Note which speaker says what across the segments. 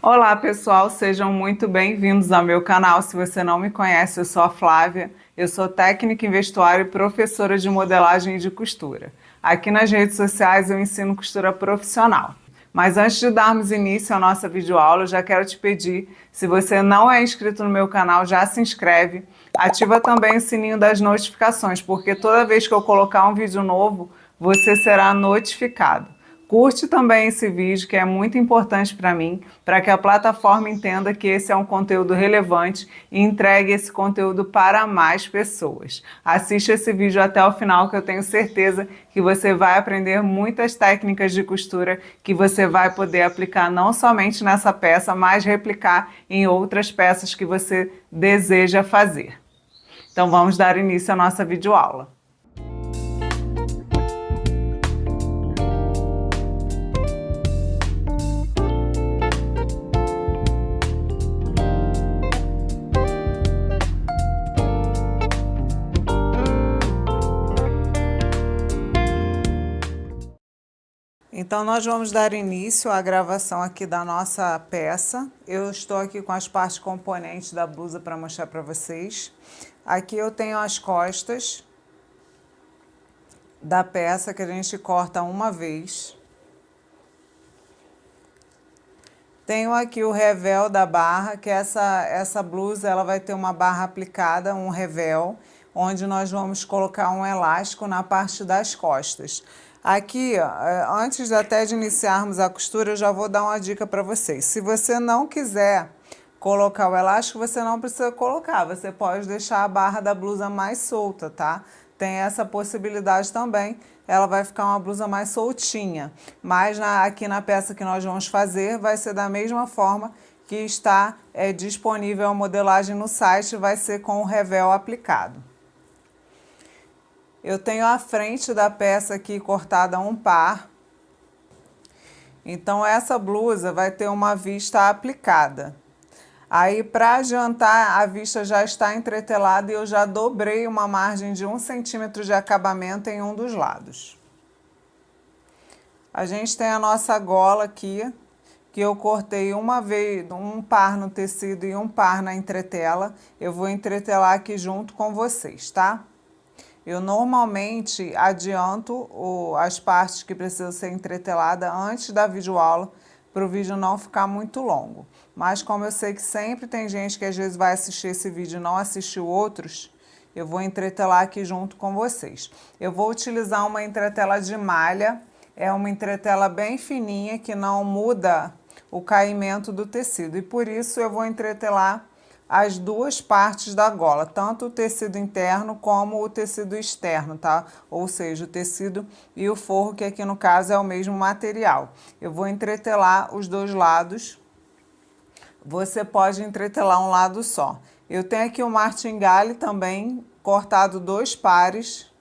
Speaker 1: Olá pessoal, sejam muito bem-vindos ao meu canal. Se você não me conhece, eu sou a Flávia, eu sou técnica em vestuário e professora de modelagem e de costura. Aqui nas redes sociais eu ensino costura profissional. Mas antes de darmos início à nossa videoaula, eu já quero te pedir, se você não é inscrito no meu canal, já se inscreve, ativa também o sininho das notificações, porque toda vez que eu colocar um vídeo novo, você será notificado. Curte também esse vídeo, que é muito importante para mim, para que a plataforma entenda que esse é um conteúdo relevante e entregue esse conteúdo para mais pessoas. Assiste esse vídeo até o final, que eu tenho certeza que você vai aprender muitas técnicas de costura que você vai poder aplicar não somente nessa peça, mas replicar em outras peças que você deseja fazer. Então vamos dar início à nossa videoaula. Então, nós vamos dar início à gravação aqui da nossa peça. Eu estou aqui com as partes componentes da blusa para mostrar para vocês. Aqui eu tenho as costas da peça que a gente corta uma vez. Tenho aqui o revel da barra, que essa blusa ela vai ter uma barra aplicada, um revel, onde nós vamos colocar um elástico na parte das costas. Aqui, antes até de iniciarmos a costura, eu já vou dar uma dica para vocês. Se você não quiser colocar o elástico, você não precisa colocar. Você pode deixar a barra da blusa mais solta, tá? Tem essa possibilidade também. Ela vai ficar uma blusa mais soltinha. Mas aqui na peça que nós vamos fazer, vai ser da mesma forma que está disponível a modelagem no site, vai ser com o revel aplicado. Eu tenho a frente da peça aqui cortada um par. Então, essa blusa vai ter uma vista aplicada. Aí, para adiantar, a vista já está entretelada e eu já dobrei uma margem de 1 centímetro de acabamento em um dos lados. A gente tem a nossa gola aqui, que eu cortei uma vez, um par no tecido e um par na entretela. Eu vou entretelar aqui junto com vocês, tá? Eu normalmente adianto as partes que precisam ser entreteladas antes da videoaula, para o vídeo não ficar muito longo. Mas como eu sei que sempre tem gente que às vezes vai assistir esse vídeo e não assistiu outros, eu vou entretelar aqui junto com vocês. Eu vou utilizar uma entretela de malha, é uma entretela bem fininha que não muda o caimento do tecido. E por isso eu vou entretelar as duas partes da gola, tanto o tecido interno como o tecido externo, tá? Ou seja, o tecido e o forro, que aqui no caso é o mesmo material. Eu vou entretelar os dois lados. Você pode entretelar um lado só. Eu tenho aqui o martingale também, cortado 2 pares,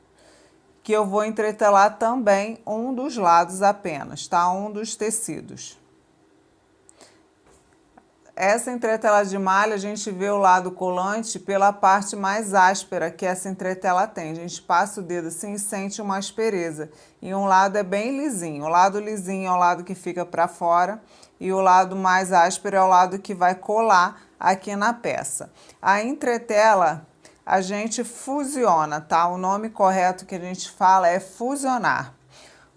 Speaker 1: que eu vou entretelar também um dos lados apenas, tá? Um dos tecidos. Essa entretela de malha, a gente vê o lado colante pela parte mais áspera que essa entretela tem. A gente passa o dedo assim e sente uma aspereza. E um lado é bem lisinho. O lado lisinho é o lado que fica para fora e o lado mais áspero é o lado que vai colar aqui na peça. A entretela a gente fusiona, tá? O nome correto que a gente fala é fusionar,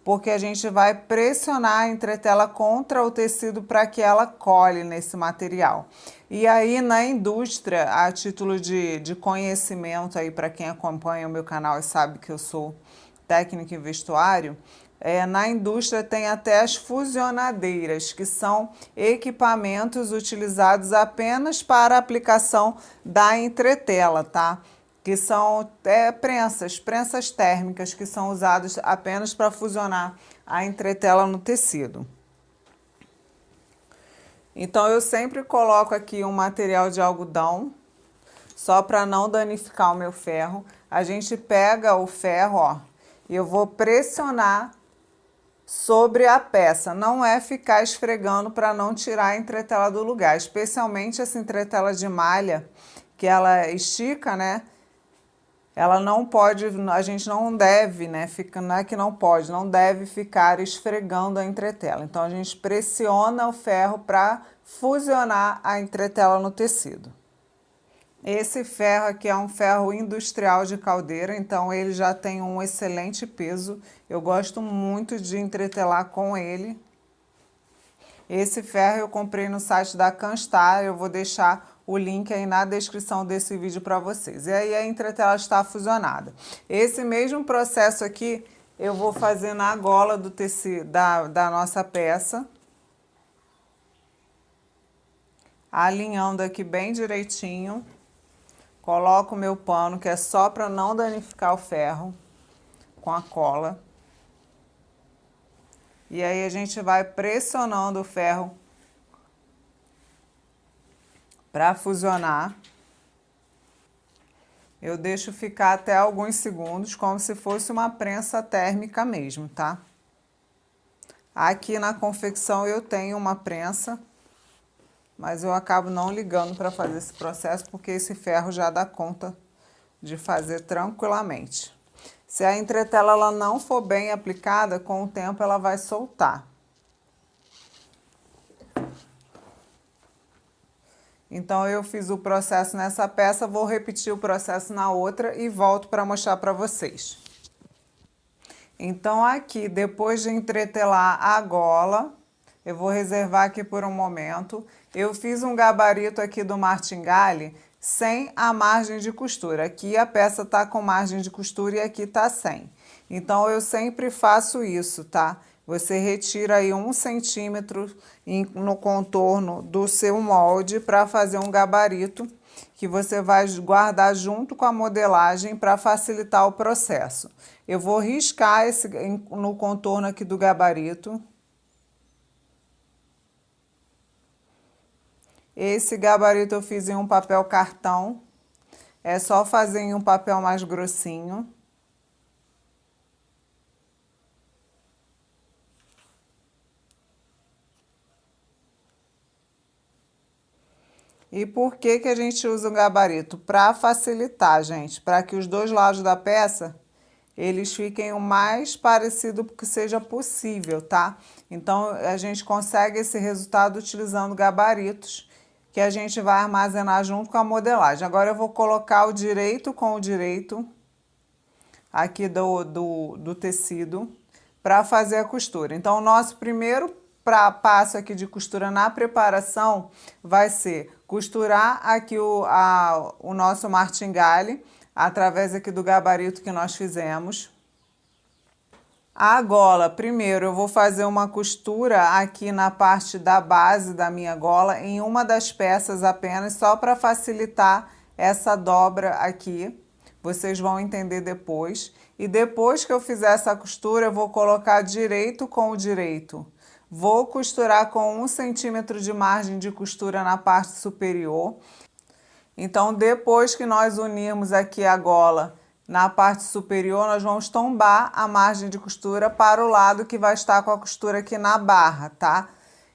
Speaker 1: porque a gente vai pressionar a entretela contra o tecido para que ela cole nesse material. E aí, na indústria, a título de conhecimento aí para quem acompanha o meu canal e sabe que eu sou técnica em vestuário, na indústria tem até as fusionadeiras, que são equipamentos utilizados apenas para a aplicação da entretela, tá? Que são prensas térmicas que são usadas apenas para fusionar a entretela no tecido. Então, eu sempre coloco aqui um material de algodão, só para não danificar o meu ferro. A gente pega o ferro, ó, e eu vou pressionar sobre a peça. Não é ficar esfregando para não tirar a entretela do lugar, especialmente essa entretela de malha, que ela estica, né? ela não pode, a gente não deve, né, não é que não pode, não deve ficar esfregando a entretela. Então a gente pressiona o ferro para fusionar a entretela no tecido. Esse ferro aqui é um ferro industrial de caldeira, então ele já tem um excelente peso. Eu gosto muito de entretelar com ele. Esse ferro eu comprei no site da Canstar, eu vou deixar o link aí na descrição desse vídeo para vocês. E aí a entretela está fusionada. Esse mesmo processo aqui eu vou fazer na gola do tecido da nossa peça. Alinhando aqui bem direitinho. Coloco o meu pano, que é só para não danificar o ferro, com a cola. E aí a gente vai pressionando o ferro para fusionar. Eu deixo ficar até alguns segundos, como se fosse uma prensa térmica mesmo, tá? Aqui na confecção eu tenho uma prensa, mas eu acabo não ligando para fazer esse processo, porque esse ferro já dá conta de fazer tranquilamente. Se a entretela ela não for bem aplicada, com o tempo ela vai soltar. Então eu fiz o processo nessa peça, vou repetir o processo na outra e volto para mostrar para vocês. Então aqui, depois de entretelar a gola, eu vou reservar aqui por um momento. Eu fiz um gabarito aqui do martingale sem a margem de costura. Aqui a peça tá com margem de costura e aqui tá sem. Então eu sempre faço isso, tá? Você retira aí 1 centímetro no contorno do seu molde para fazer um gabarito que você vai guardar junto com a modelagem para facilitar o processo. Eu vou riscar no contorno aqui do gabarito. Esse gabarito eu fiz em um papel cartão. É só fazer em um papel mais grossinho. E por que que a gente usa o gabarito? Para facilitar, gente, para que os dois lados da peça eles fiquem o mais parecido que seja possível, tá? Então a gente consegue esse resultado utilizando gabaritos que a gente vai armazenar junto com a modelagem. Agora eu vou colocar o direito com o direito aqui do tecido para fazer a costura. Então o nosso primeiro passo aqui de costura na preparação vai ser costurar aqui o nosso martingale através aqui do gabarito que nós fizemos. A gola, primeiro eu vou fazer uma costura aqui na parte da base da minha gola em uma das peças apenas, só para facilitar essa dobra aqui. Vocês vão entender depois. E depois que eu fizer essa costura, eu vou colocar direito com o direito. Vou costurar com 1 centímetro de margem de costura na parte superior. Então, depois que nós unirmos aqui a gola na parte superior, nós vamos tombar a margem de costura para o lado que vai estar com a costura aqui na barra, tá?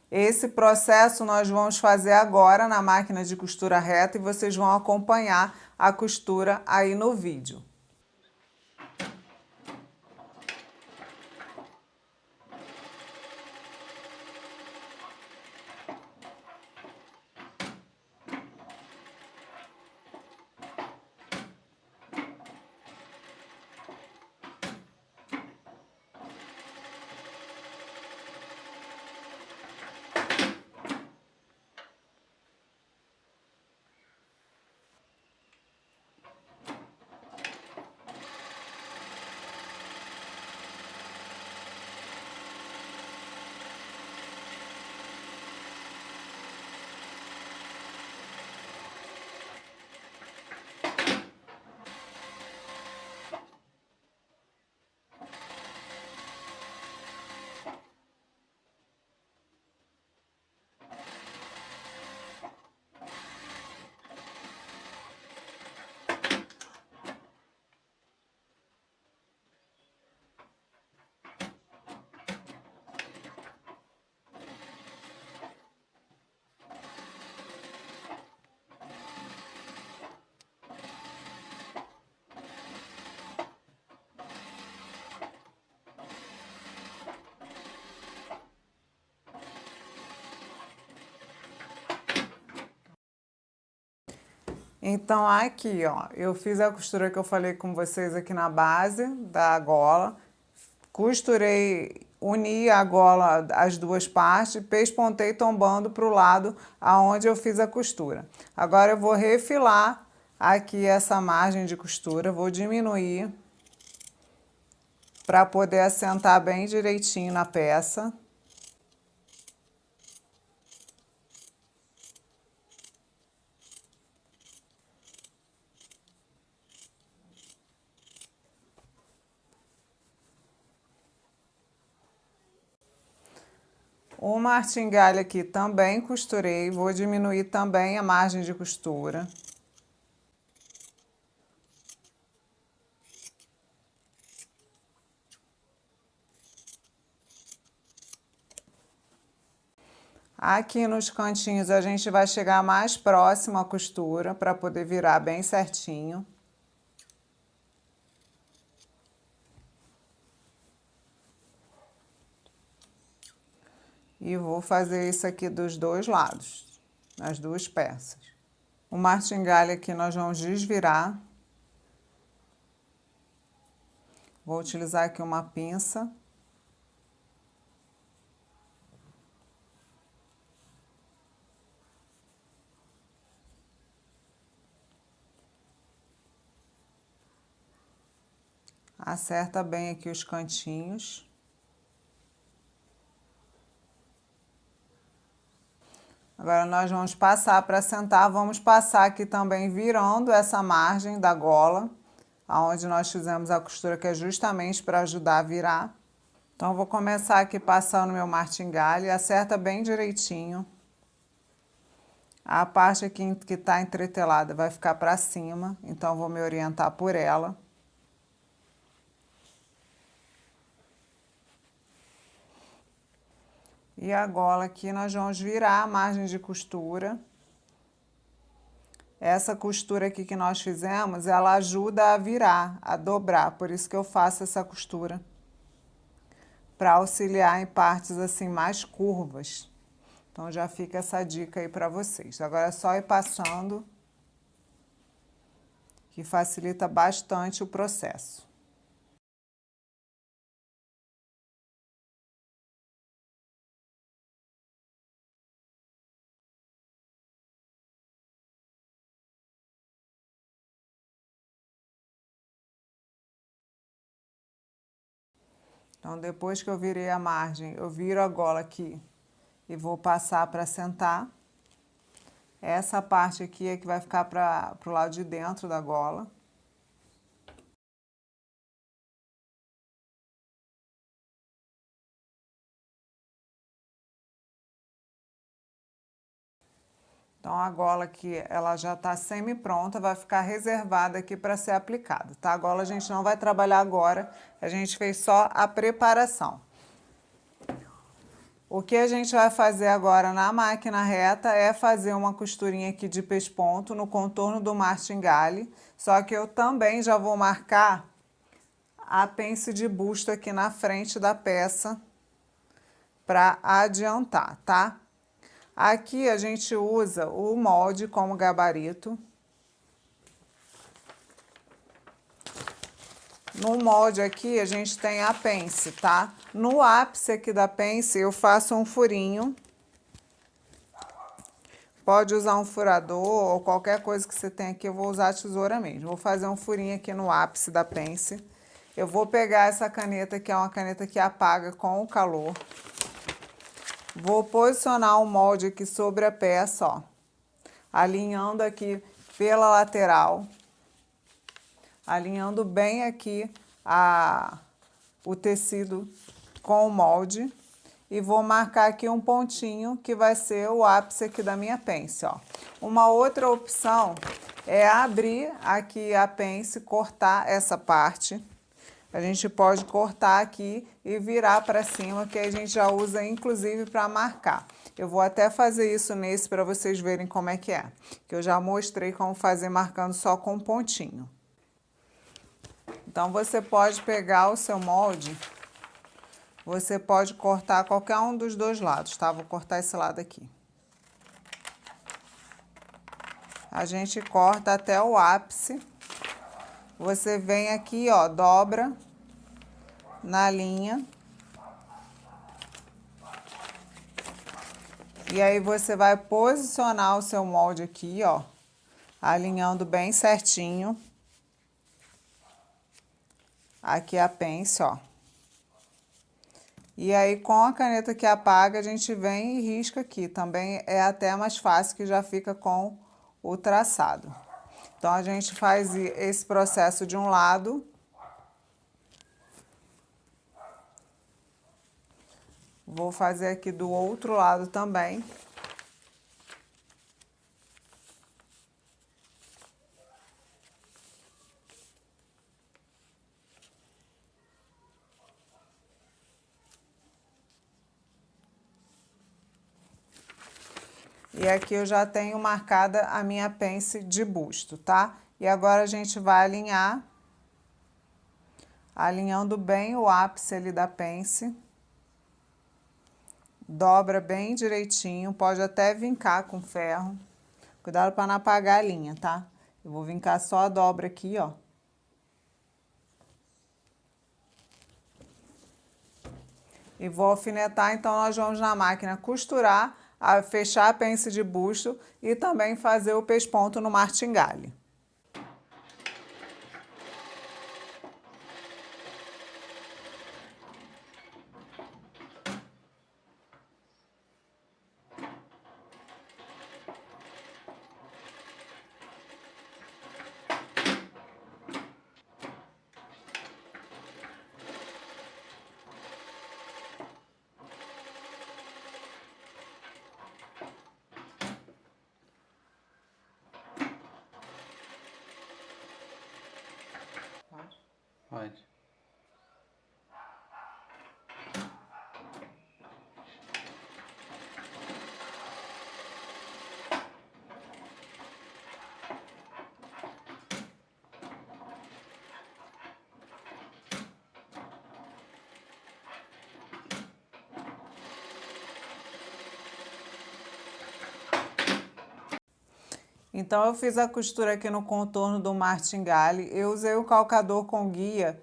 Speaker 1: Esse processo nós vamos fazer agora na máquina de costura reta e vocês vão acompanhar a costura aí no vídeo. Então, aqui, ó, eu fiz a costura que eu falei com vocês aqui na base da gola, costurei, uni a gola, as duas partes, pespontei tombando para o lado aonde eu fiz a costura. Agora eu vou refilar aqui essa margem de costura, vou diminuir para poder assentar bem direitinho na peça. O martingale aqui também costurei, vou diminuir também a margem de costura. Aqui nos cantinhos a gente vai chegar mais próximo à costura para poder virar bem certinho. E vou fazer isso aqui dos dois lados, nas duas peças. O martingale aqui nós vamos desvirar. Vou utilizar aqui uma pinça. Acerta bem aqui os cantinhos. Agora nós vamos passar para sentar, vamos passar aqui também virando essa margem da gola, aonde nós fizemos a costura, que é justamente para ajudar a virar. Então, vou começar aqui passando meu martingale, acerta bem direitinho. A parte aqui que está entretelada vai ficar para cima, então vou me orientar por ela. E a gola aqui nós vamos virar a margem de costura. Essa costura aqui que nós fizemos, ela ajuda a virar, a dobrar, por isso que eu faço essa costura. Para auxiliar em partes assim mais curvas. Então já fica essa dica aí para vocês. Agora é só ir passando, que facilita bastante o processo. Então, depois que eu virei a margem, eu viro a gola aqui e vou passar para sentar. Essa parte aqui é que vai ficar para o lado de dentro da gola. Então, a gola aqui, ela já está semi-pronta, vai ficar reservada aqui para ser aplicada, tá? A gola a gente não vai trabalhar agora, a gente fez só a preparação. O que a gente vai fazer agora na máquina reta é fazer uma costurinha aqui de pesponto no contorno do martingale, só que eu também já vou marcar a pence de busto aqui na frente da peça para adiantar, tá? Aqui a gente usa o molde como gabarito. No molde aqui a gente tem a pence, tá? No ápice aqui da pence eu faço um furinho. Pode usar um furador ou qualquer coisa que você tenha aqui, eu vou usar a tesoura mesmo. Vou fazer um furinho aqui no ápice da pence. Eu vou pegar essa caneta, que é uma caneta que apaga com o calor. Vou posicionar o molde aqui sobre a peça, ó. Alinhando aqui pela lateral. Alinhando bem aqui o tecido com o molde. E vou marcar aqui um pontinho que vai ser o ápice aqui da minha pence, ó. Uma outra opção é abrir aqui a pence, cortar essa parte. A gente pode cortar aqui e virar para cima, que a gente já usa inclusive para marcar. Eu vou até fazer isso nesse para vocês verem como é que é. Que eu já mostrei como fazer marcando só com pontinho. Então, você pode pegar o seu molde, você pode cortar qualquer um dos dois lados, tá? Vou cortar esse lado aqui. A gente corta até o ápice. Você vem aqui, ó, dobra na linha. E aí você vai posicionar o seu molde aqui, ó, alinhando bem certinho. Aqui a pence, ó. E aí, com a caneta que apaga, a gente vem e risca aqui. Também é até mais fácil, que já fica com o traçado. Então, a gente faz esse processo de um lado. Vou fazer aqui do outro lado também. E aqui eu já tenho marcada a minha pence de busto, tá? E agora a gente vai alinhar, alinhando bem o ápice ali da pence. Dobra bem direitinho, pode até vincar com ferro. Cuidado para não apagar a linha, tá? Eu vou vincar só a dobra aqui, ó. E vou alfinetar, então nós vamos na máquina costurar, fechar a pence de busto e também fazer o pesponto no martingale.
Speaker 2: Pode.
Speaker 1: Então, eu fiz a costura aqui no contorno do martingale. Eu usei o calcador com guia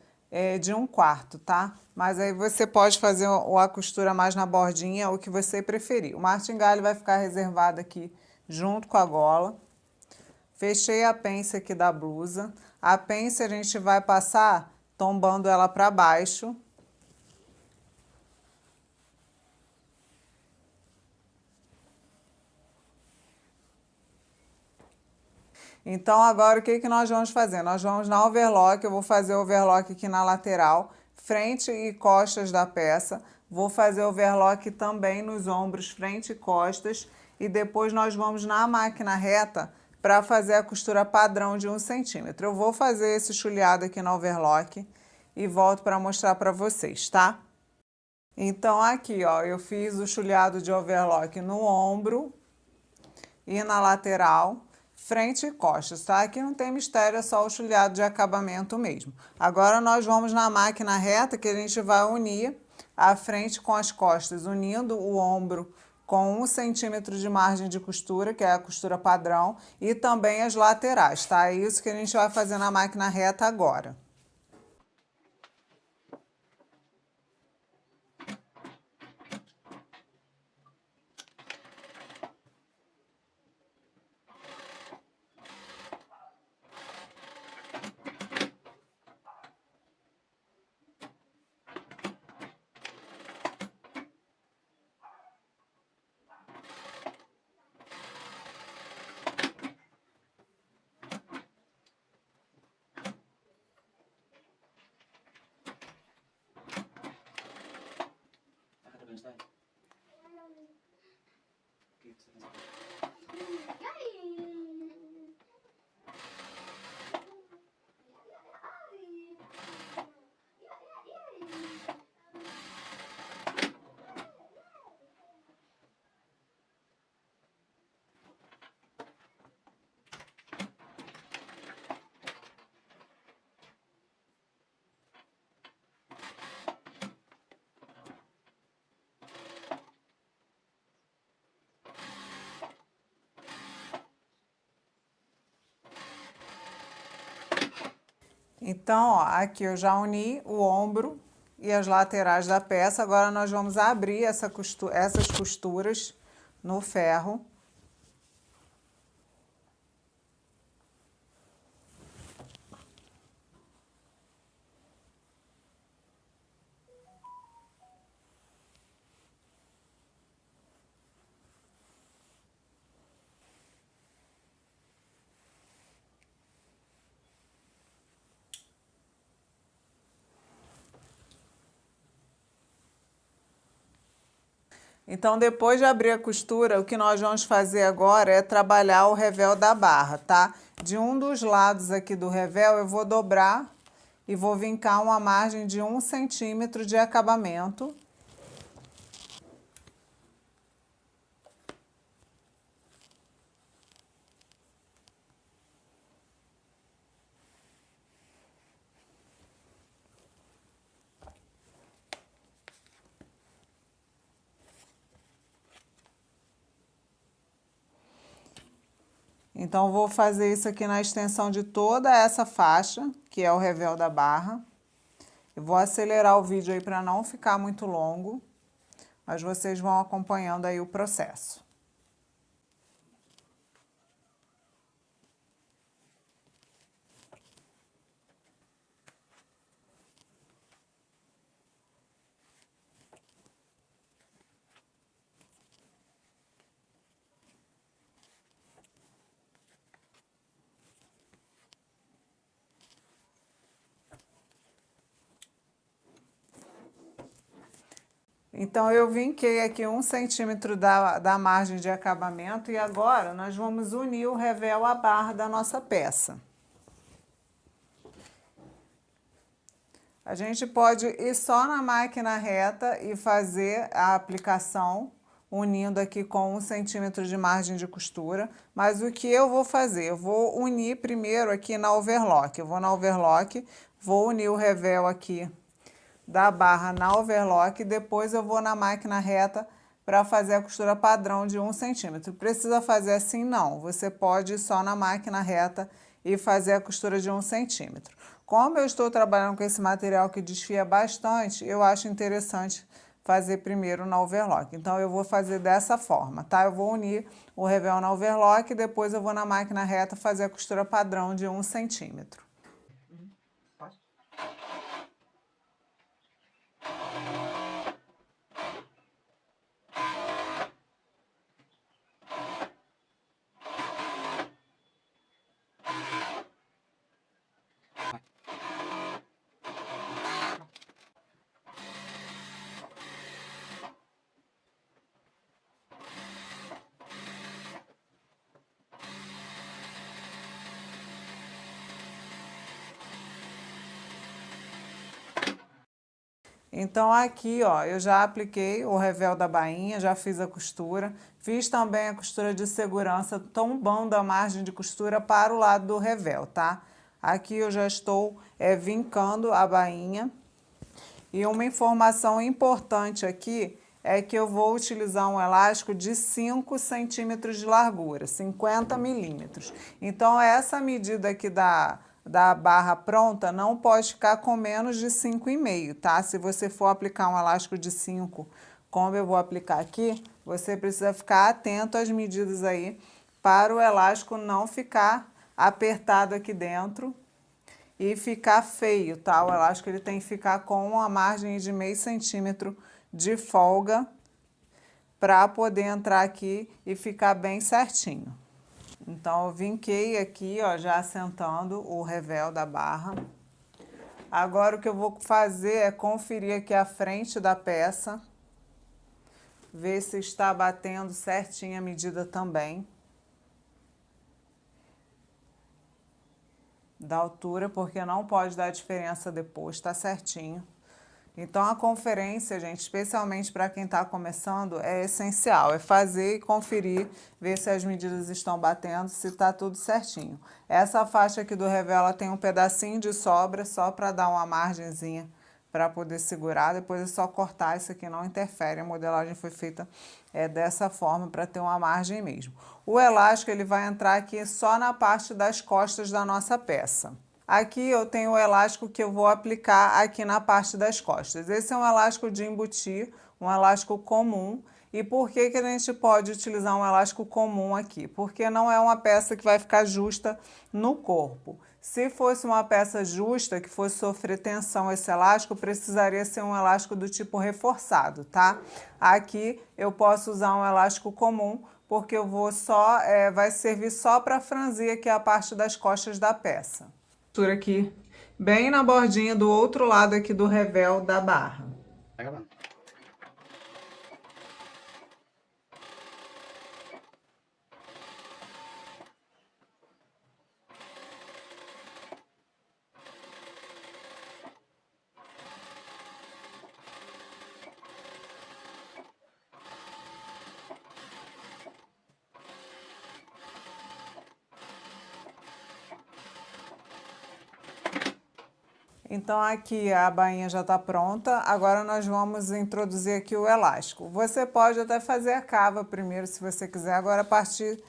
Speaker 1: de 1/4, tá? Mas aí você pode fazer a costura mais na bordinha, o que você preferir. O martingale vai ficar reservado aqui junto com a gola. Fechei a pence aqui da blusa. A pence a gente vai passar tombando ela para baixo. Então, agora o que que nós vamos fazer? Nós vamos na overlock, eu vou fazer o overlock aqui na lateral, frente e costas da peça. Vou fazer overlock também nos ombros, frente e costas. E depois nós vamos na máquina reta para fazer a costura padrão de 1 centímetro. Eu vou fazer esse chuleado aqui na overlock e volto para mostrar para vocês, tá? Então, aqui, ó, eu fiz o chuleado de overlock no ombro e na lateral, frente e costas, tá? Aqui não tem mistério, é só o chuleado de acabamento mesmo. Agora nós vamos na máquina reta, que a gente vai unir a frente com as costas, unindo o ombro com 1 centímetro de margem de costura, que é a costura padrão, e também as laterais, tá? É isso que a gente vai fazer na máquina reta agora. Então, ó, aqui eu já uni o ombro e as laterais da peça. Agora nós vamos abrir essas costuras no ferro. Então, depois de abrir a costura, o que nós vamos fazer agora é trabalhar o revel da barra, tá? De um dos lados aqui do revel, eu vou dobrar e vou vincar uma margem de 1 centímetro de acabamento. Então, vou fazer isso aqui na extensão de toda essa faixa, que é o revel da barra. Eu vou acelerar o vídeo aí para não ficar muito longo, mas vocês vão acompanhando aí o processo. Então, eu vinquei aqui 1 centímetro da margem de acabamento e agora nós vamos unir o revel à barra da nossa peça. A gente pode ir só na máquina reta e fazer a aplicação, unindo aqui com 1 centímetro de margem de costura. Mas o que eu vou fazer? Eu vou unir primeiro aqui na overlock. Eu vou na overlock, vou unir o revel aqui da barra na overlock, depois eu vou na máquina reta para fazer a costura padrão de 1 centímetro. Precisa fazer assim? Não. Você pode ir só na máquina reta e fazer a costura de 1 centímetro. Como eu estou trabalhando com esse material que desfia bastante, eu acho interessante fazer primeiro na overlock. Então, eu vou fazer dessa forma, tá? Eu vou unir o revel na overlock, depois eu vou na máquina reta fazer a costura padrão de 1 centímetro. Então, aqui, ó, eu já apliquei o revel da bainha, já fiz a costura. Fiz também a costura de segurança, tombando a margem de costura para o lado do revel, tá? Aqui eu já estou vincando a bainha. E uma informação importante aqui é que eu vou utilizar um elástico de 5 centímetros de largura, 50 milímetros. Então, essa medida aqui da barra pronta não pode ficar com menos de 5,5, tá? Se você for aplicar um elástico de 5, como eu vou aplicar aqui, você precisa ficar atento às medidas aí para o elástico não ficar apertado aqui dentro e ficar feio, tá? O elástico ele tem que ficar com uma margem de meio centímetro de folga para poder entrar aqui e ficar bem certinho. Então, eu vinquei aqui, ó, já assentando o revel da barra. Agora, o que eu vou fazer é conferir aqui a frente da peça, ver se está batendo certinho a medida também da altura, porque não pode dar diferença depois, tá certinho. Então, a conferência, gente, especialmente para quem está começando, é essencial. É fazer e conferir, ver se as medidas estão batendo, se está tudo certinho. Essa faixa aqui do revel, ela tem um pedacinho de sobra, só para dar uma margenzinha para poder segurar. Depois é só cortar, isso aqui não interfere. A modelagem foi feita dessa forma, para ter uma margem mesmo. O elástico, ele vai entrar aqui só na parte das costas da nossa peça. Aqui eu tenho o elástico que eu vou aplicar aqui na parte das costas. Esse é um elástico de embutir, um elástico comum. E por que que a gente pode utilizar um elástico comum aqui? Porque não é uma peça que vai ficar justa no corpo. Se fosse uma peça justa, que fosse sofrer tensão esse elástico, precisaria ser um elástico do tipo reforçado, tá? Aqui eu posso usar um elástico comum, porque eu vou só, vai servir só para franzir aqui a parte das costas da peça. Costura aqui, bem na bordinha do outro lado aqui do revel da barra.
Speaker 2: Pega lá.
Speaker 1: Então aqui a bainha já está pronta, agora nós vamos introduzir aqui o elástico. Você pode até fazer a cava primeiro, se você quiser, agora a partir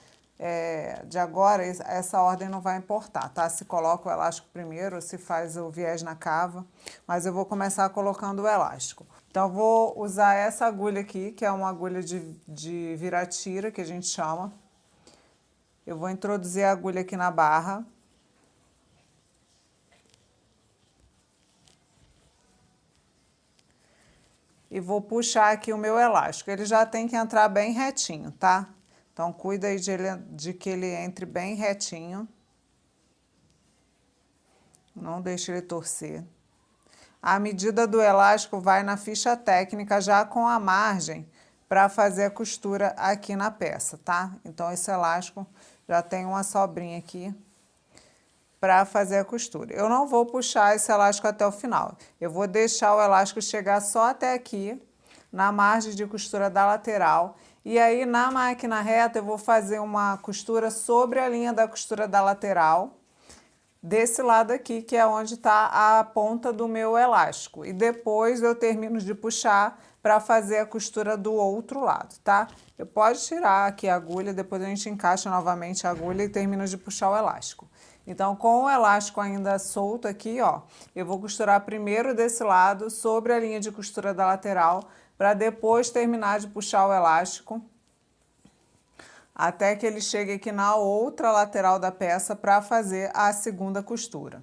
Speaker 1: de agora essa ordem não vai importar, tá? Se coloca o elástico primeiro, se faz o viés na cava, mas eu vou começar colocando o elástico. Então vou usar essa agulha aqui, que é uma agulha de virar-tira, que a gente chama. Eu vou introduzir a agulha aqui na barra. E vou puxar aqui o meu elástico. Ele já tem que entrar bem retinho, tá? Então, cuida aí de que ele entre bem retinho. Não deixe ele torcer. A medida do elástico vai na ficha técnica já com a margem para fazer a costura aqui na peça, tá? Então, esse elástico já tem uma sobrinha aqui para fazer a costura. Eu não vou puxar esse elástico até o final. Eu vou deixar o elástico chegar só até aqui, na margem de costura da lateral. E aí, na máquina reta, eu vou fazer uma costura sobre a linha da costura da lateral, desse lado aqui, que é onde está a ponta do meu elástico. E depois eu termino de puxar para fazer a costura do outro lado, tá? Eu pode tirar aqui a agulha, depois a gente encaixa novamente a agulha e termina de puxar o elástico. Então, com o elástico ainda solto aqui, ó, eu vou costurar primeiro desse lado, sobre a linha de costura da lateral, para depois terminar de puxar o elástico, até que ele chegue aqui na outra lateral da peça para fazer a segunda costura.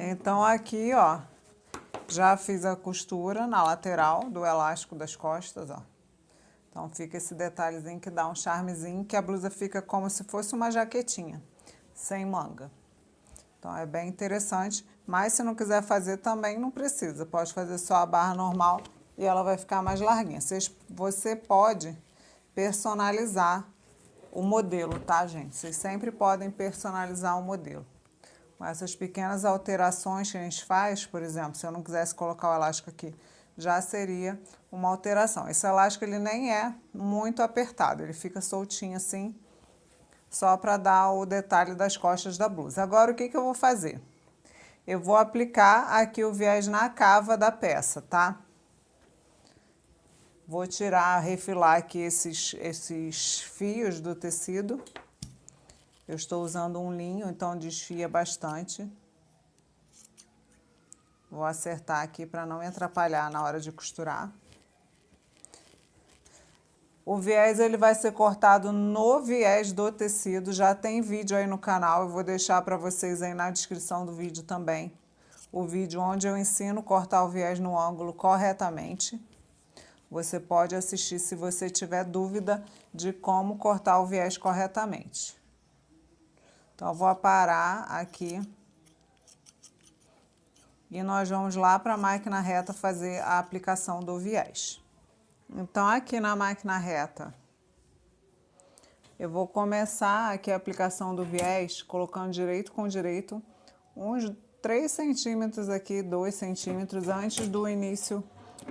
Speaker 1: Então aqui, ó, já fiz a costura na lateral do elástico das costas, ó. Então fica esse detalhezinho que dá um charmezinho, que a blusa fica como se fosse uma jaquetinha, sem manga. Então é bem interessante, mas se não quiser fazer também não precisa, pode fazer só a barra normal e ela vai ficar mais larguinha. Você pode personalizar o modelo, tá, gente? Vocês sempre podem personalizar o modelo. Com essas pequenas alterações que a gente faz, por exemplo, se eu não quisesse colocar o elástico aqui, já seria uma alteração. Esse elástico ele nem é muito apertado, ele fica soltinho assim, só para dar o detalhe das costas da blusa. Agora, o que eu vou fazer? Eu vou aplicar aqui o viés na cava da peça, tá? Vou tirar, refilar aqui esses fios do tecido. Eu estou usando um linho, então desfia bastante. Vou acertar aqui para não me atrapalhar na hora de costurar. O viés ele vai ser cortado no viés do tecido, já tem vídeo aí no canal, eu vou deixar para vocês aí na descrição do vídeo também. O vídeo onde eu ensino a cortar o viés no ângulo corretamente. Você pode assistir se você tiver dúvida de como cortar o viés corretamente. Então, eu vou aparar aqui. E nós vamos lá para a máquina reta fazer a aplicação do viés. Então, aqui na máquina reta, eu vou começar aqui a aplicação do viés, colocando direito com direito, uns 3 centímetros aqui, 2 centímetros antes do início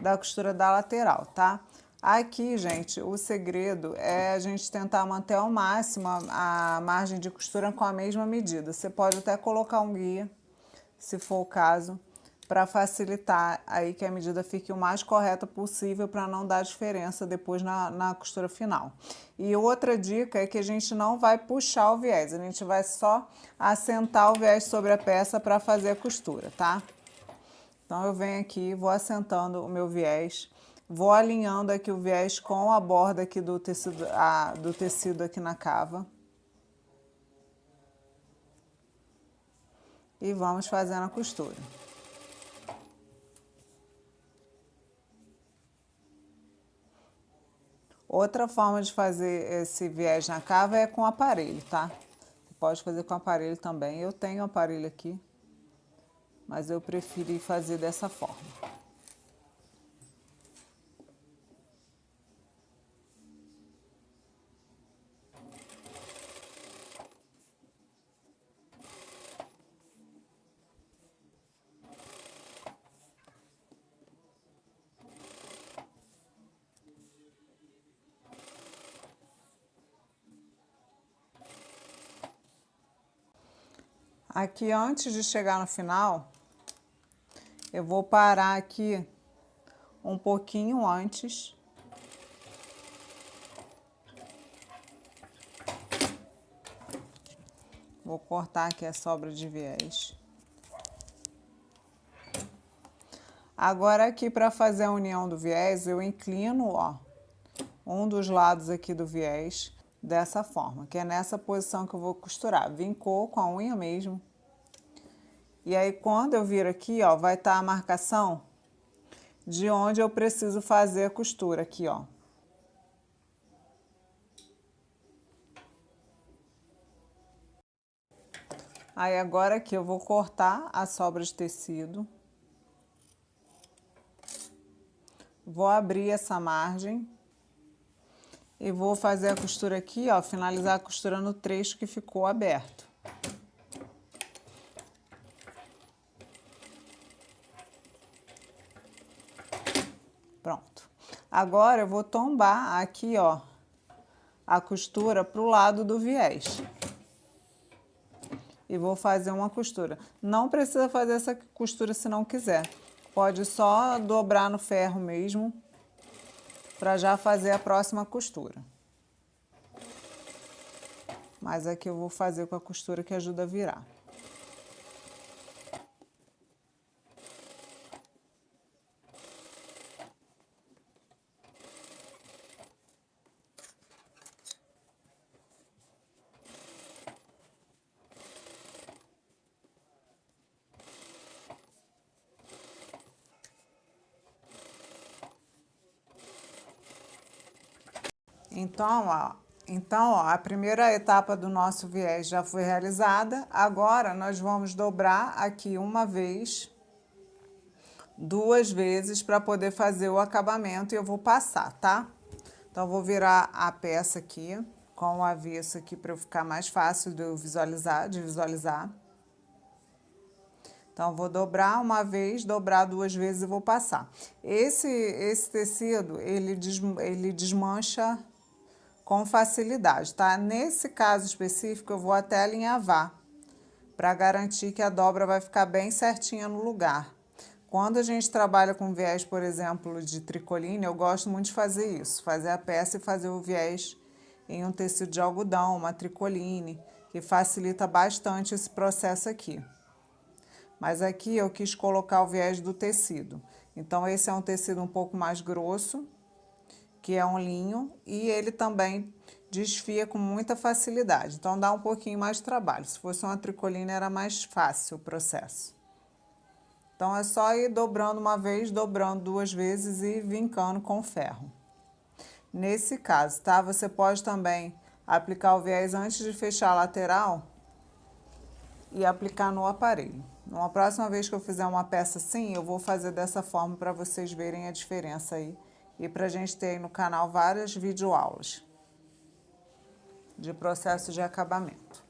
Speaker 1: da costura da lateral, tá? Aqui, gente, o segredo é a gente tentar manter ao máximo a margem de costura com a mesma medida. Você pode até colocar um guia, se for o caso, para facilitar aí que a medida fique o mais correta possível para não dar diferença depois na costura final. E outra dica é que a gente não vai puxar o viés, a gente vai só assentar o viés sobre a peça para fazer a costura, tá? Então eu venho aqui, vou assentando o meu viés, vou alinhando aqui o viés com a borda aqui do tecido aqui na cava. E vamos fazendo a costura. Outra forma de fazer esse viés na cava é com aparelho, tá? Você pode fazer com aparelho também. Eu tenho aparelho aqui, mas eu preferi fazer dessa forma. Aqui, antes de chegar no final, eu vou parar aqui um pouquinho antes. Vou cortar aqui a sobra de viés. Agora, aqui, para fazer a união do viés, eu inclino, ó, um dos lados aqui do viés dessa forma, que é nessa posição que eu vou costurar. Vincou com a unha mesmo. E aí, quando eu vir aqui, ó, vai estar a marcação de onde eu preciso fazer a costura aqui, ó. Aí, agora aqui eu vou cortar a sobra de tecido. Vou abrir essa margem. E vou fazer a costura aqui, ó, finalizar a costura no trecho que ficou aberto. Pronto. Agora eu vou tombar aqui, ó, a costura pro lado do viés. E vou fazer uma costura. Não precisa fazer essa costura se não quiser. Pode só dobrar no ferro mesmo, para já fazer a próxima costura. Mas aqui eu vou fazer com a costura que ajuda a virar. Então, ó, a primeira etapa do nosso viés já foi realizada. Agora, nós vamos dobrar aqui uma vez, 2 vezes, para poder fazer o acabamento e eu vou passar, tá? Então, eu vou virar a peça aqui, com o avesso aqui, para eu ficar mais fácil de visualizar. Então, eu vou dobrar uma vez, dobrar 2 vezes e vou passar. Esse tecido, ele desmancha com facilidade, tá? Nesse caso específico, eu vou até alinhavar, para garantir que a dobra vai ficar bem certinha no lugar. Quando a gente trabalha com viés, por exemplo, de tricoline, eu gosto muito de fazer isso, fazer a peça e fazer o viés em um tecido de algodão, uma tricoline, que facilita bastante esse processo aqui. Mas aqui eu quis colocar o viés do tecido. Então, esse é um tecido um pouco mais grosso, que é um linho, e ele também desfia com muita facilidade. Então, dá um pouquinho mais de trabalho. Se fosse uma tricoline, era mais fácil o processo. Então, é só ir dobrando uma vez, dobrando 2 vezes e vincando com ferro. Nesse caso, tá? Você pode também aplicar o viés antes de fechar a lateral e aplicar no aparelho. Numa próxima vez que eu fizer uma peça assim, eu vou fazer dessa forma para vocês verem a diferença aí. E para a gente ter aí no canal várias videoaulas de processo de acabamento.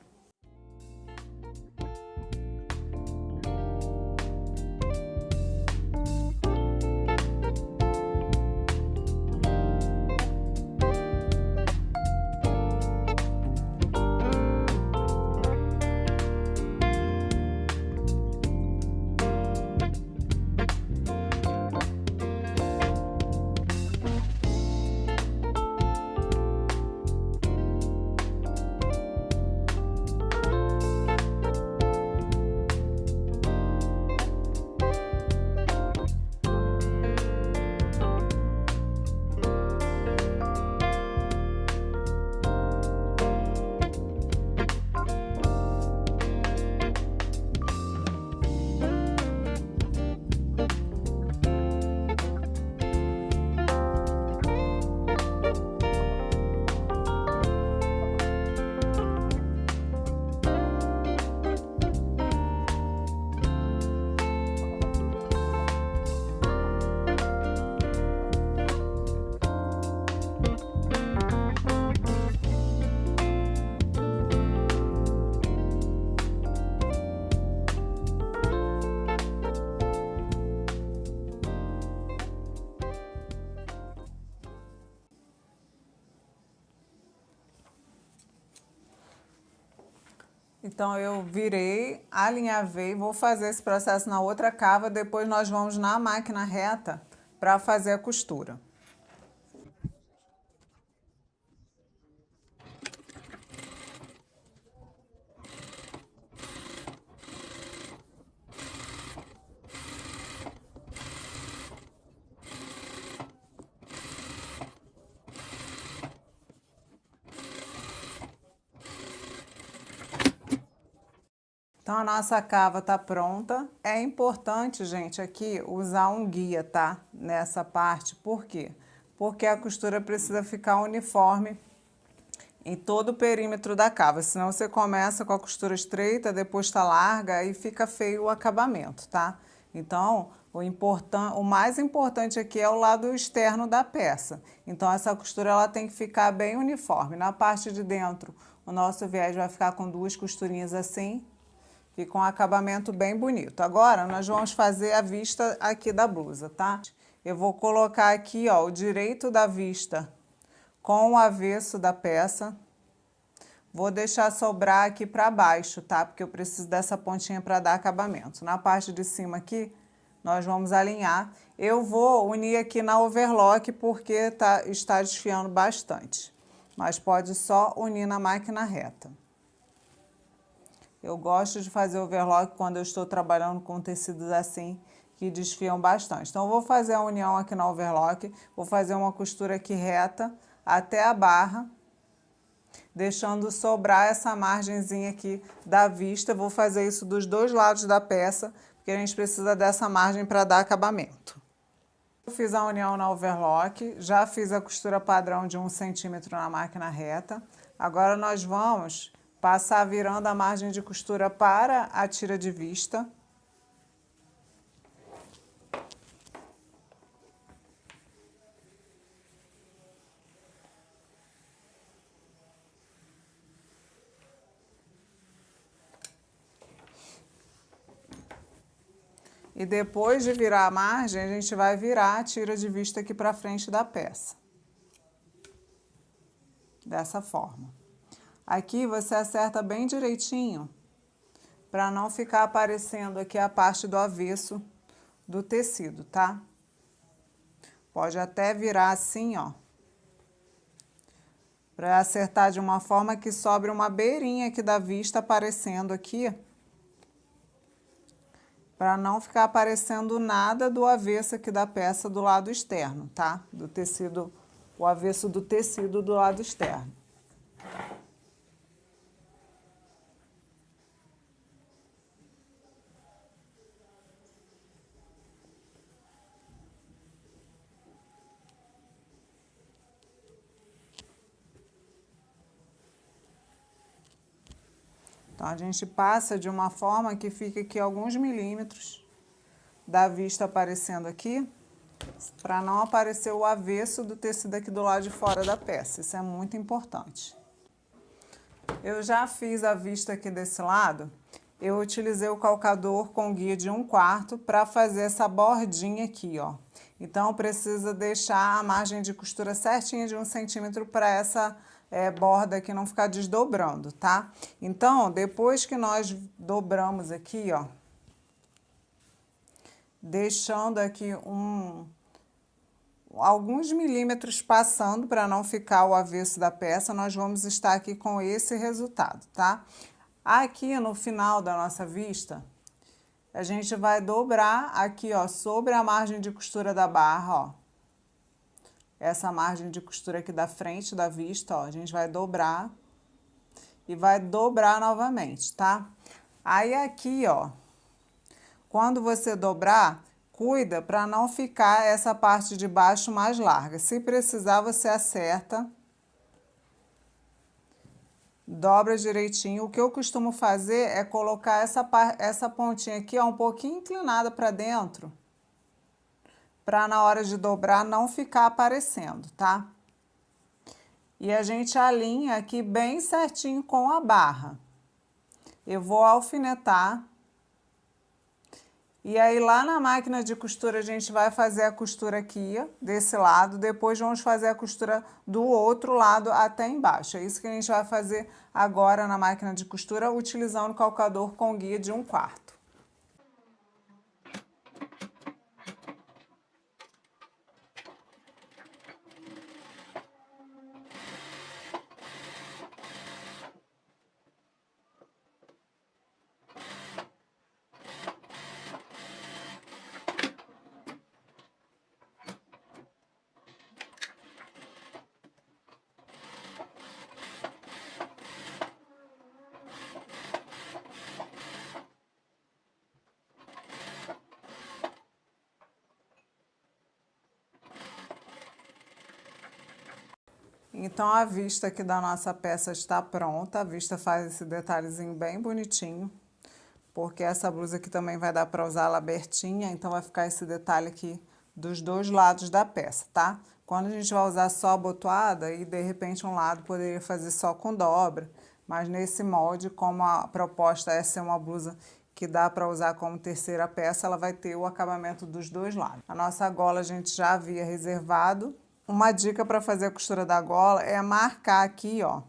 Speaker 1: Então, eu virei, alinhavei, vou fazer esse processo na outra cava, depois nós vamos na máquina reta para fazer a costura. Então, a nossa cava tá pronta. É importante, gente, aqui usar um guia, tá? Nessa parte. Por quê? Porque a costura precisa ficar uniforme em todo o perímetro da cava. Senão você começa com a costura estreita, depois tá larga e fica feio o acabamento, tá? Então, o mais importante aqui é o lado externo da peça. Então, essa costura ela tem que ficar bem uniforme. Na parte de dentro, o nosso viés vai ficar com duas costurinhas assim, e com um acabamento bem bonito. Agora, nós vamos fazer a vista aqui da blusa, tá? Eu vou colocar aqui, ó, o direito da vista com o avesso da peça. Vou deixar sobrar aqui para baixo, tá? Porque eu preciso dessa pontinha para dar acabamento. Na parte de cima aqui, nós vamos alinhar. Eu vou unir aqui na overlock porque está desfiando bastante. Mas pode só unir na máquina reta. Eu gosto de fazer overlock quando eu estou trabalhando com tecidos assim, que desfiam bastante. Então, eu vou fazer a união aqui na overlock, vou fazer uma costura aqui reta até a barra, deixando sobrar essa margenzinha aqui da vista. Vou fazer isso dos dois lados da peça, porque a gente precisa dessa margem para dar acabamento. Eu fiz a união na overlock, já fiz a costura padrão de 1 centímetro na máquina reta. Agora, nós vamos passar virando a margem de costura para a tira de vista. E depois de virar a margem, a gente vai virar a tira de vista aqui para frente da peça. Dessa forma. Aqui você acerta bem direitinho, para não ficar aparecendo aqui a parte do avesso do tecido, tá? Pode até virar assim, ó. Para acertar de uma forma que sobre uma beirinha aqui da vista aparecendo aqui. Para não ficar aparecendo nada do avesso aqui da peça do lado externo, tá? Do tecido, o avesso do tecido do lado externo. Então, a gente passa de uma forma que fica aqui alguns milímetros da vista aparecendo aqui, para não aparecer o avesso do tecido aqui do lado de fora da peça. Isso é muito importante. Eu já fiz a vista aqui desse lado. Eu utilizei o calcador com guia de 1/4 para fazer essa bordinha aqui, ó. Então, precisa deixar a margem de costura certinha de 1 centímetro para essa borda aqui não ficar desdobrando, tá? Então, depois que nós dobramos aqui, ó, deixando aqui alguns milímetros passando para não ficar o avesso da peça, nós vamos estar aqui com esse resultado, tá? Aqui no final da nossa vista, a gente vai dobrar aqui, ó, sobre a margem de costura da barra, ó. Essa margem de costura aqui da frente da vista, ó, a gente vai dobrar e vai dobrar novamente, tá? Aí aqui, ó, quando você dobrar, cuida para não ficar essa parte de baixo mais larga. Se precisar, você acerta, dobra direitinho. O que eu costumo fazer é colocar essa pontinha aqui, ó, um pouquinho inclinada para dentro, para na hora de dobrar não ficar aparecendo, tá? E a gente alinha aqui bem certinho com a barra. Eu vou alfinetar E aí lá na máquina de costura a gente vai fazer a costura aqui, desse lado, depois vamos fazer a costura do outro lado até embaixo. É isso que a gente vai fazer agora na máquina de costura, utilizando o calcador com guia de 1/4. Então a vista aqui da nossa peça está pronta, a vista faz esse detalhezinho bem bonitinho, porque essa blusa aqui também vai dar para usar ela abertinha, então vai ficar esse detalhe aqui dos dois lados da peça, tá? Quando a gente vai usar só abotoada e de repente um lado poderia fazer só com dobra, mas nesse molde, como a proposta é ser uma blusa que dá para usar como terceira peça, ela vai ter o acabamento dos dois lados. A nossa gola a gente já havia reservado. Uma dica para fazer a costura da gola é marcar aqui, ó,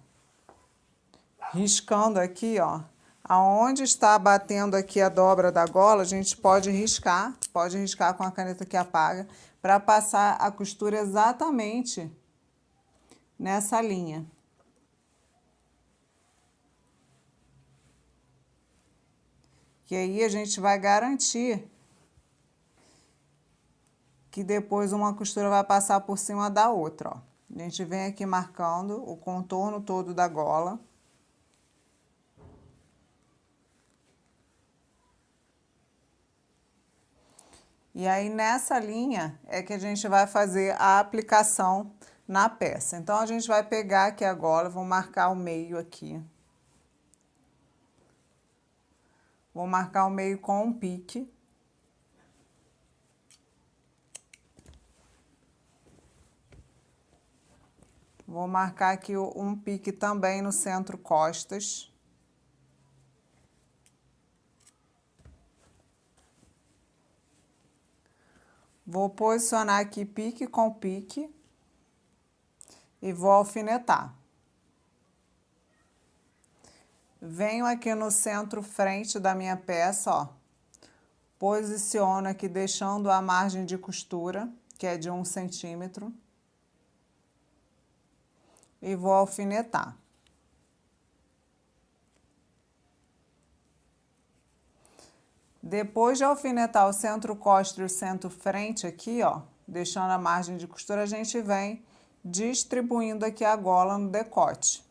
Speaker 1: riscando aqui, ó, aonde está batendo aqui a dobra da gola, a gente pode riscar com a caneta que apaga, para passar a costura exatamente nessa linha. Que aí a gente vai garantir que depois uma costura vai passar por cima da outra, ó. A gente vem aqui marcando o contorno todo da gola. E aí, nessa linha, é que a gente vai fazer a aplicação na peça. Então, a gente vai pegar aqui a gola, vou marcar o meio aqui. Vou marcar o meio com um pique. Vou marcar aqui um pique também no centro costas. Vou posicionar aqui pique com pique e vou alfinetar. Venho aqui no centro frente da minha peça, ó. Posiciono aqui deixando a margem de costura, que é de 1 centímetro. E vou alfinetar. Depois de alfinetar o centro costa e o centro frente aqui, ó, deixando a margem de costura, a gente vem distribuindo aqui a gola no decote.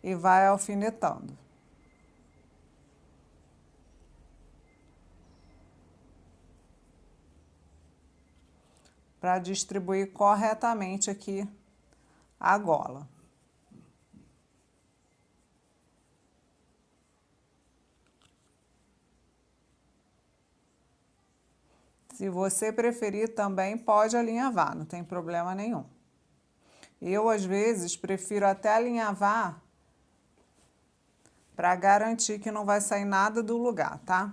Speaker 1: E vai alfinetando. Para distribuir corretamente aqui a gola. Se você preferir, também pode alinhavar, não tem problema nenhum. Eu, às vezes, prefiro até alinhavar para garantir que não vai sair nada do lugar, tá?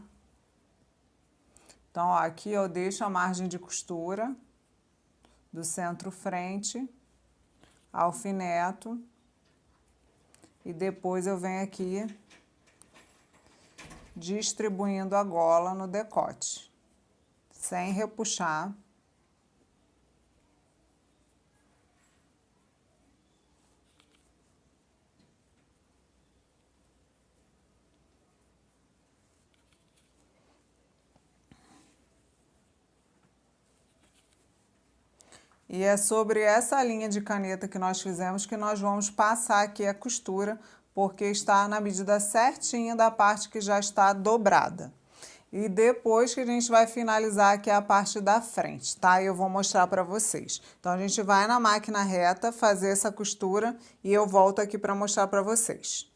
Speaker 1: Então, ó, aqui eu deixo a margem de costura do centro frente, alfineto, e depois eu venho aqui distribuindo a gola no decote, sem repuxar. E é sobre essa linha de caneta que nós fizemos que nós vamos passar aqui a costura, porque está na medida certinha da parte que já está dobrada. E depois que a gente vai finalizar aqui a parte da frente, tá? Eu vou mostrar para vocês. Então, a gente vai na máquina reta fazer essa costura e eu volto aqui para mostrar para vocês.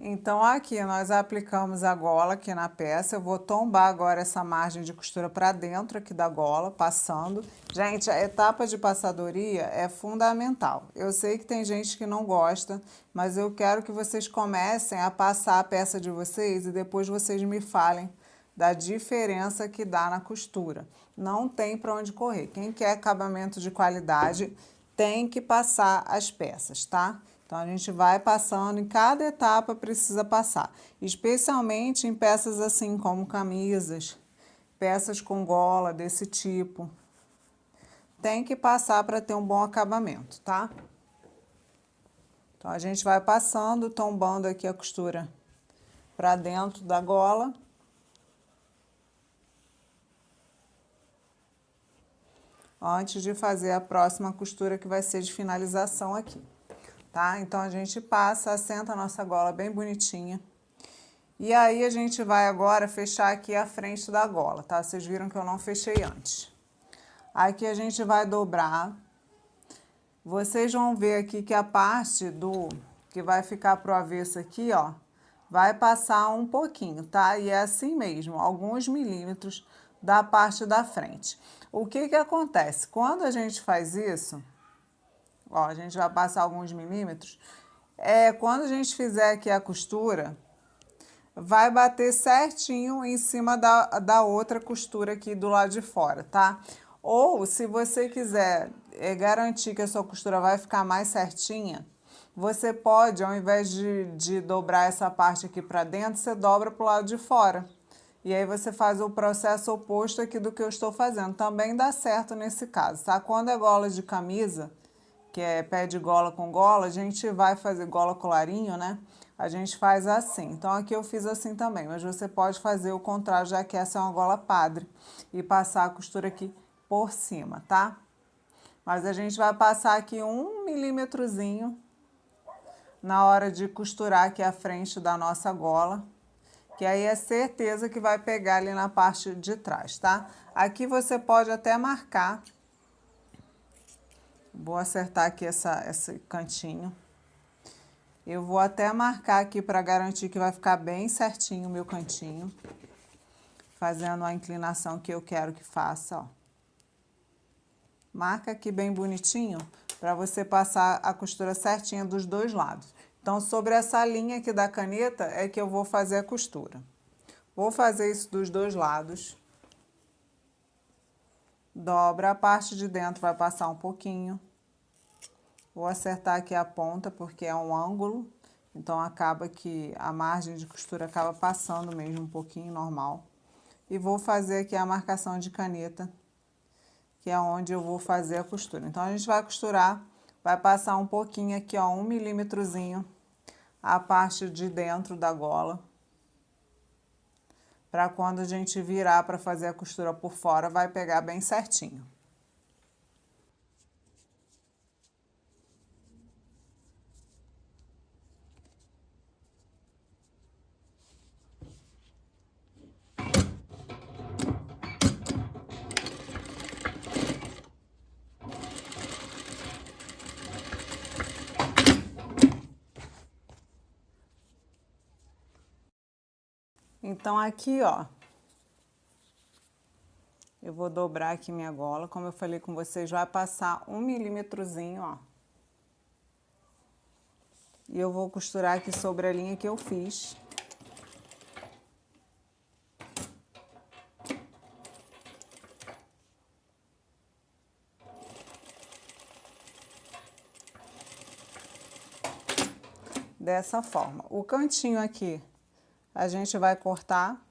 Speaker 1: Então, aqui nós aplicamos a gola aqui na peça. Eu vou tombar agora essa margem de costura para dentro aqui da gola, passando. Gente, a etapa de passadoria é fundamental. Eu sei que tem gente que não gosta, mas eu quero que vocês comecem a passar a peça de vocês e depois vocês me falem da diferença que dá na costura. Não tem para onde correr. Quem quer acabamento de qualidade tem que passar as peças, tá? Então, a gente vai passando, em cada etapa precisa passar, especialmente em peças assim como camisas, peças com gola desse tipo. Tem que passar para ter um bom acabamento, tá? Então, a gente vai passando, tombando aqui a costura para dentro da gola. Antes de fazer a próxima costura, que vai ser de finalização aqui. Tá? Então, a gente passa, assenta a nossa gola bem bonitinha. E aí, a gente vai agora fechar aqui a frente da gola, tá? Vocês viram que eu não fechei antes. Aqui a gente vai dobrar. Vocês vão ver aqui que a parte que vai ficar pro avesso aqui, ó, vai passar um pouquinho, tá? E é assim mesmo, alguns milímetros da parte da frente. O que que acontece? Quando a gente faz isso... Ó, a gente vai passar alguns milímetros. Quando a gente fizer aqui a costura, vai bater certinho em cima da outra costura aqui do lado de fora, tá? Ou, se você quiser garantir que a sua costura vai ficar mais certinha, você pode, ao invés de dobrar essa parte aqui para dentro, você dobra para o lado de fora. E aí você faz o processo oposto aqui do que eu estou fazendo. Também dá certo nesse caso, tá? Quando é gola de camisa, que é pé de gola com gola, a gente vai fazer gola colarinho, né? A gente faz assim. Então, aqui eu fiz assim também, mas você pode fazer o contrário, já que essa é uma gola padre, e passar a costura aqui por cima, tá? Mas a gente vai passar aqui 1 milímetrozinho na hora de costurar aqui a frente da nossa gola, que aí é certeza que vai pegar ali na parte de trás, tá? Aqui você pode até marcar. Vou acertar aqui esse cantinho. Eu vou até marcar aqui para garantir que vai ficar bem certinho o meu cantinho. Fazendo a inclinação que eu quero que faça, ó. Marca aqui bem bonitinho para você passar a costura certinha dos dois lados. Então, sobre essa linha aqui da caneta é que eu vou fazer a costura. Vou fazer isso dos dois lados. Dobra a parte de dentro, vai passar um pouquinho. Vou acertar aqui a ponta, porque é um ângulo, então acaba que a margem de costura acaba passando mesmo um pouquinho, normal. E vou fazer aqui a marcação de caneta, que é onde eu vou fazer a costura. Então, a gente vai costurar, vai passar um pouquinho aqui, ó, 1 milímetrozinho, a parte de dentro da gola, para quando a gente virar para fazer a costura por fora, vai pegar bem certinho. Então, aqui, ó, eu vou dobrar aqui minha gola. Como eu falei com vocês, vai passar 1 milímetrozinho, ó. E eu vou costurar aqui sobre a linha que eu fiz. Dessa forma. O cantinho aqui, a gente vai cortar.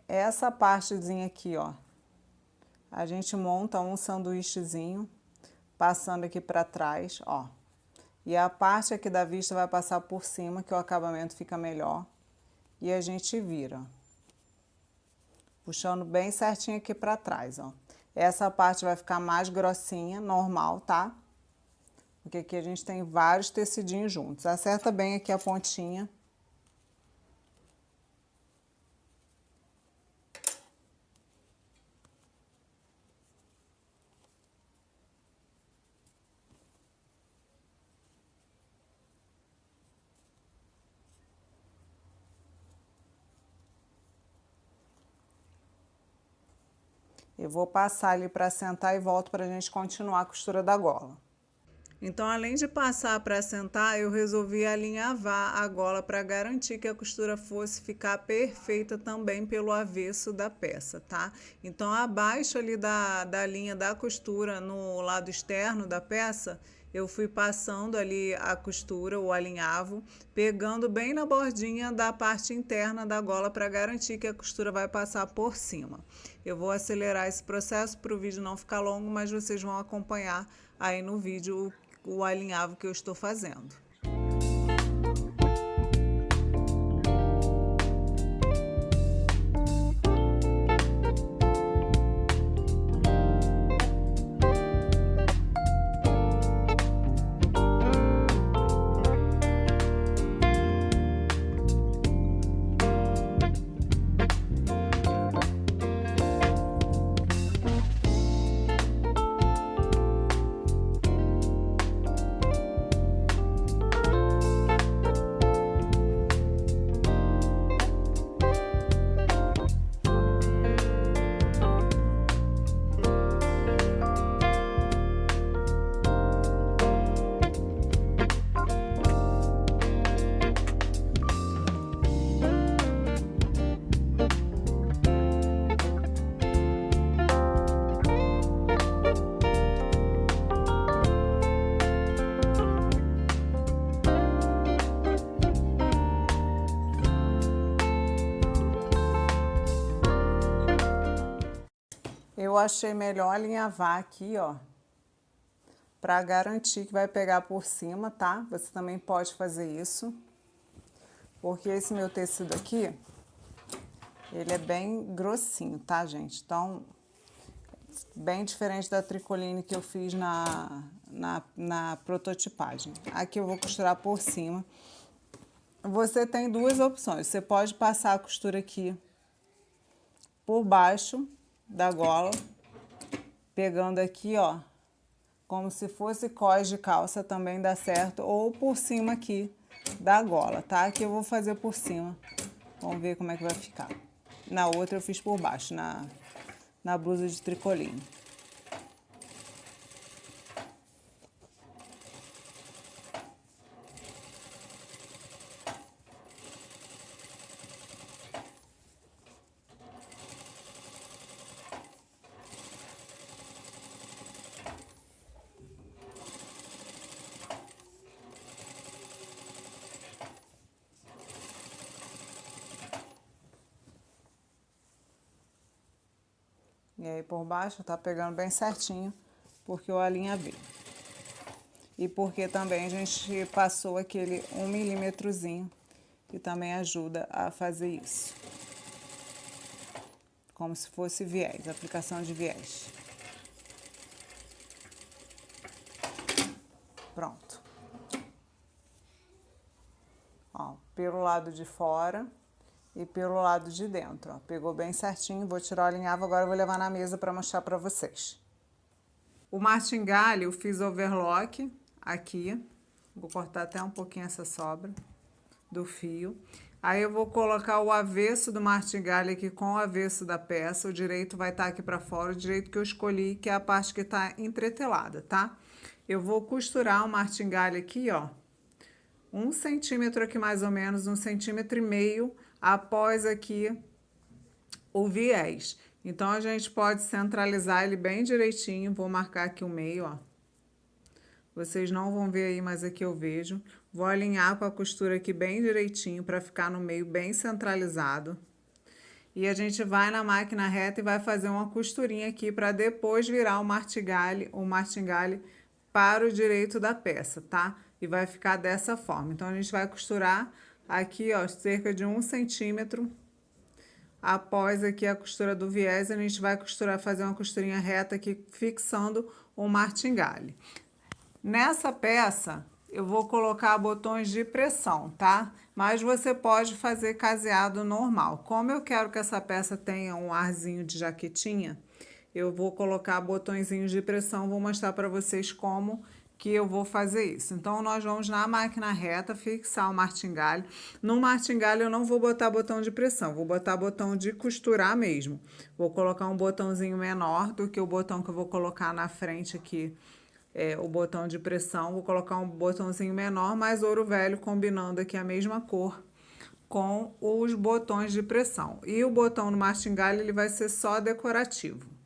Speaker 1: Essa partezinha aqui, ó, a gente monta um sanduíchezinho, passando aqui pra trás, ó. E a parte aqui da vista vai passar por cima, que o acabamento fica melhor. E a gente vira, puxando bem certinho aqui pra trás, ó. Essa parte vai ficar mais grossinha, normal, tá? Porque aqui a gente tem vários tecidinhos juntos. Acerta bem aqui a pontinha. Eu vou passar ali para assentar e volto para a gente continuar a costura da gola. Então, além de passar para assentar, eu resolvi alinhavar a gola para garantir que a costura fosse ficar perfeita também pelo avesso da peça, tá? Então, abaixo ali da linha da costura, no lado externo da peça, eu fui passando ali a costura, o alinhavo, pegando bem na bordinha da parte interna da gola para garantir que a costura vai passar por cima. Eu vou acelerar esse processo para o vídeo não ficar longo, mas vocês vão acompanhar aí no vídeo o alinhavo que eu estou fazendo. Eu achei melhor alinhavar aqui, ó, para garantir que vai pegar por cima, tá? Você também pode fazer isso, porque esse meu tecido aqui, ele é bem grossinho, tá, gente? Então, bem diferente da tricoline que eu fiz na prototipagem. Aqui eu vou costurar por cima. Você tem duas opções. Você pode passar a costura aqui por baixo da gola, pegando aqui, ó, como se fosse cós de calça, também dá certo, ou por cima aqui da gola, tá? Aqui eu vou fazer por cima. Vamos ver como é que vai ficar. Na outra eu fiz por baixo, na blusa de tricoline. E aí por baixo tá pegando bem certinho, porque eu alinhavei. E porque também a gente passou aquele 1 milímetrozinho, que também ajuda a fazer isso. Como se fosse viés, aplicação de viés. Pronto. Ó, pelo lado de fora e pelo lado de dentro, ó. Pegou bem certinho, vou tirar o alinhavo, agora eu vou levar na mesa para mostrar para vocês. O martingale eu fiz overlock aqui, vou cortar até um pouquinho essa sobra do fio. Aí eu vou colocar o avesso do martingale aqui com o avesso da peça, o direito vai estar aqui para fora, o direito que eu escolhi, que é a parte que está entretelada, tá? Eu vou costurar o martingale aqui, ó, 1 centímetro aqui mais ou menos, 1,5 centímetros após aqui o viés. Então, a gente pode centralizar ele bem direitinho, vou marcar aqui o meio, ó. Vocês não vão ver aí, mas aqui eu vejo. Vou alinhar com a costura aqui bem direitinho, para ficar no meio bem centralizado. E a gente vai na máquina reta e vai fazer uma costurinha aqui, para depois virar o martingale para o direito da peça, tá? E vai ficar dessa forma. Então, a gente vai costurar aqui, ó, cerca de 1 centímetro. Após aqui a costura do viés, a gente vai costurar, fazer uma costurinha reta aqui, fixando o martingale. Nessa peça, eu vou colocar botões de pressão, tá? Mas você pode fazer caseado normal. Como eu quero que essa peça tenha um arzinho de jaquetinha, eu vou colocar botõezinhos de pressão, vou mostrar para vocês como que eu vou fazer isso. Então, nós vamos na máquina reta fixar o martingale. No martingale eu não vou botar botão de pressão, vou botar botão de costurar mesmo. Vou colocar um botãozinho menor do que o botão que eu vou colocar na frente aqui, o botão de pressão. Vou colocar um botãozinho menor, mas ouro velho combinando aqui a mesma cor com os botões de pressão. E o botão no martingale ele vai ser só decorativo.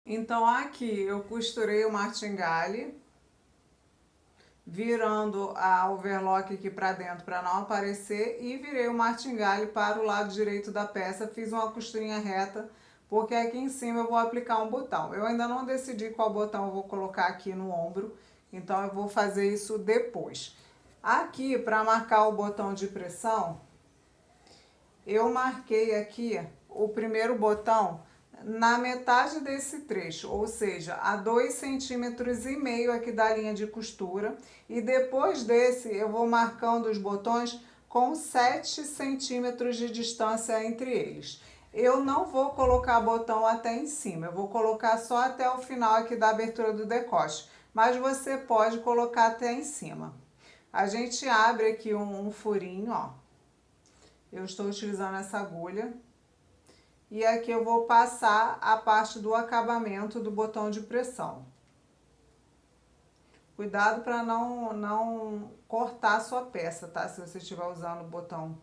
Speaker 1: Então, aqui eu costurei o martingale, virando a overlock aqui para dentro para não aparecer e virei o martingale para o lado direito da peça, fiz uma costurinha reta, porque aqui em cima eu vou aplicar um botão. Eu ainda não decidi qual botão eu vou colocar aqui no ombro, então eu vou fazer isso depois. Aqui, para marcar o botão de pressão, eu marquei aqui o primeiro botão na metade desse trecho, ou seja, a 2,5 centímetros aqui da linha de costura, e depois desse eu vou marcando os botões com 7 centímetros de distância entre eles. Eu não vou colocar botão até em cima, eu vou colocar só até o final aqui da abertura do decote, mas você pode colocar até em cima. A gente abre aqui um furinho, ó. Eu estou utilizando essa agulha. E aqui eu vou passar a parte do acabamento do botão de pressão. Cuidado para não cortar a sua peça, tá? Se você estiver usando o botão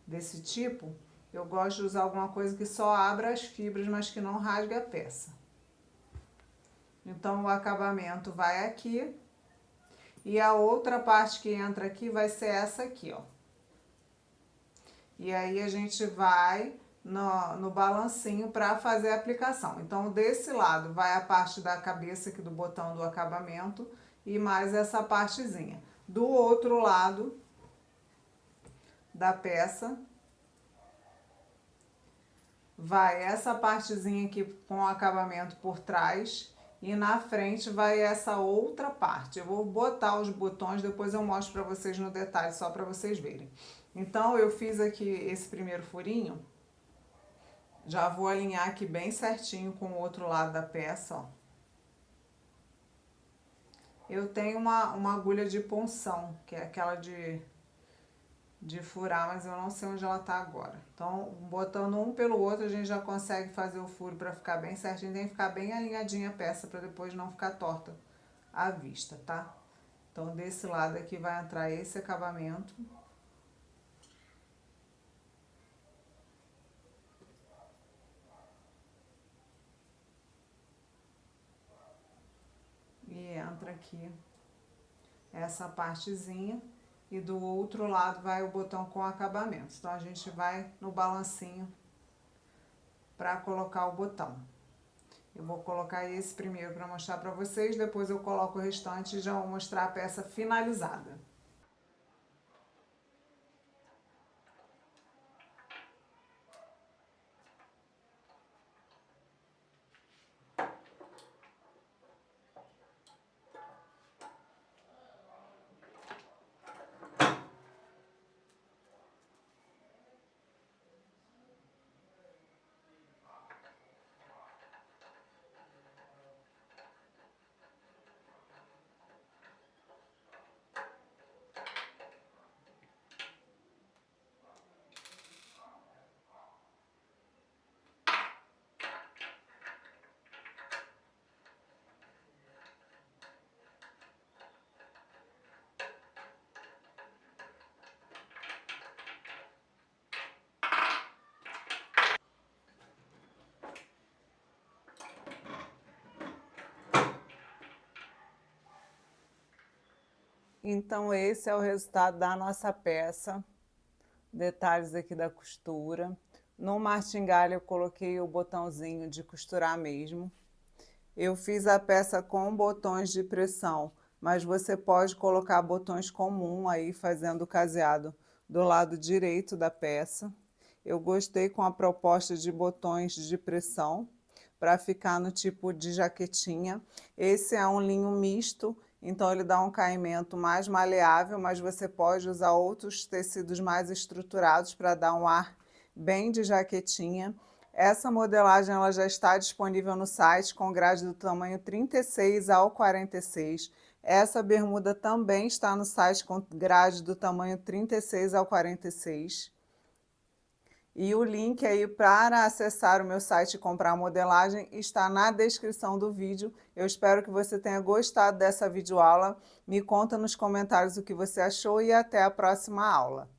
Speaker 1: desse tipo, eu gosto de usar alguma coisa que só abra as fibras, mas que não rasgue a peça. Então, o acabamento vai aqui. E a outra parte que entra aqui vai ser essa aqui, ó. E aí, a gente vai no balancinho para fazer a aplicação. Então, desse lado vai a parte da cabeça aqui do botão do acabamento e mais essa partezinha. Do outro lado da peça, vai essa partezinha aqui com o acabamento por trás e na frente vai essa outra parte. Eu vou botar os botões, depois eu mostro para vocês no detalhe, só para vocês verem. Então, eu fiz aqui esse primeiro furinho. Já vou alinhar aqui bem certinho com o outro lado da peça, ó. Eu tenho uma agulha de punção, que é aquela de furar, mas eu não sei onde ela tá agora. Então, botando um pelo outro, a gente já consegue fazer o furo para ficar bem certinho. Tem que ficar bem alinhadinha a peça para depois não ficar torta à vista, tá? Então, desse lado aqui vai entrar esse acabamento. E entra aqui essa partezinha. E do outro lado vai o botão com acabamento. Então, a gente vai no balancinho para colocar o botão. Eu vou colocar esse primeiro para mostrar para vocês, depois eu coloco o restante e já vou mostrar a peça finalizada. Então esse é o resultado da nossa peça. Detalhes aqui da costura. No martingale eu coloquei o botãozinho de costurar mesmo. Eu fiz a peça com botões de pressão, mas você pode colocar botões comum aí fazendo o caseado do lado direito da peça. Eu gostei com a proposta de botões de pressão para ficar no tipo de jaquetinha. Esse é um linho misto, então ele dá um caimento mais maleável, mas você pode usar outros tecidos mais estruturados para dar um ar bem de jaquetinha. Essa modelagem ela já está disponível no site com grade do tamanho 36 ao 46. Essa bermuda também está no site com grade do tamanho 36 ao 46. E o link aí para acessar o meu site e comprar a modelagem está na descrição do vídeo. Eu espero que você tenha gostado dessa videoaula. Me conta nos comentários o que você achou e até a próxima aula.